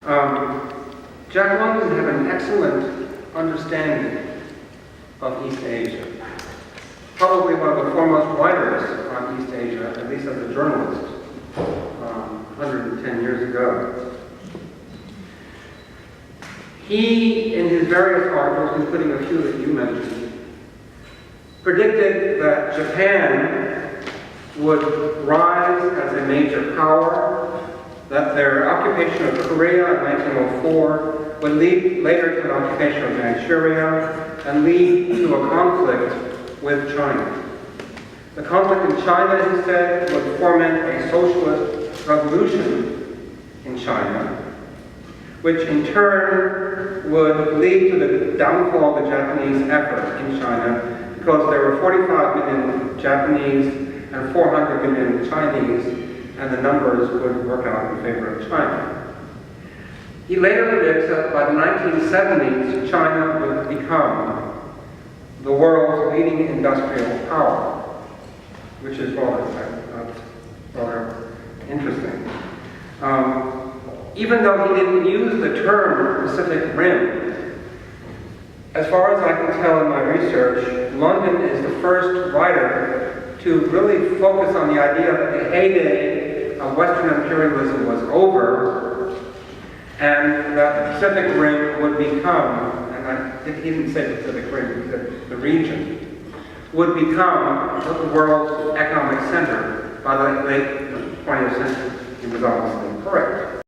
Jack London had an excellent understanding of East Asia. Probably one of the foremost writers on East Asia, at least as a journalist, 110 years ago. He, in his various articles, including a few that you mentioned, predicted that Japan would rise as a major power, that their occupation of Korea in 1904 would lead later to an occupation of Manchuria and lead to a conflict with China. The conflict in China, he said, would foment a socialist revolution in China, which in turn would lead to the downfall of the Japanese effort in China, because there were 45 million Japanese and 400 million Chinese, and the numbers would work out in favor of China. He later predicts that by the 1970s, China would become the world's leading industrial power, which is rather interesting. Even though he didn't use the term Pacific Rim, as far as I can tell in my research, London is the first writer to really focus on the idea that the heyday of Western imperialism was over, and that the Pacific Rim would become, and he didn't say Pacific Rim, he said the region, would become the world's economic center by the late 20th century. He was obviously correct.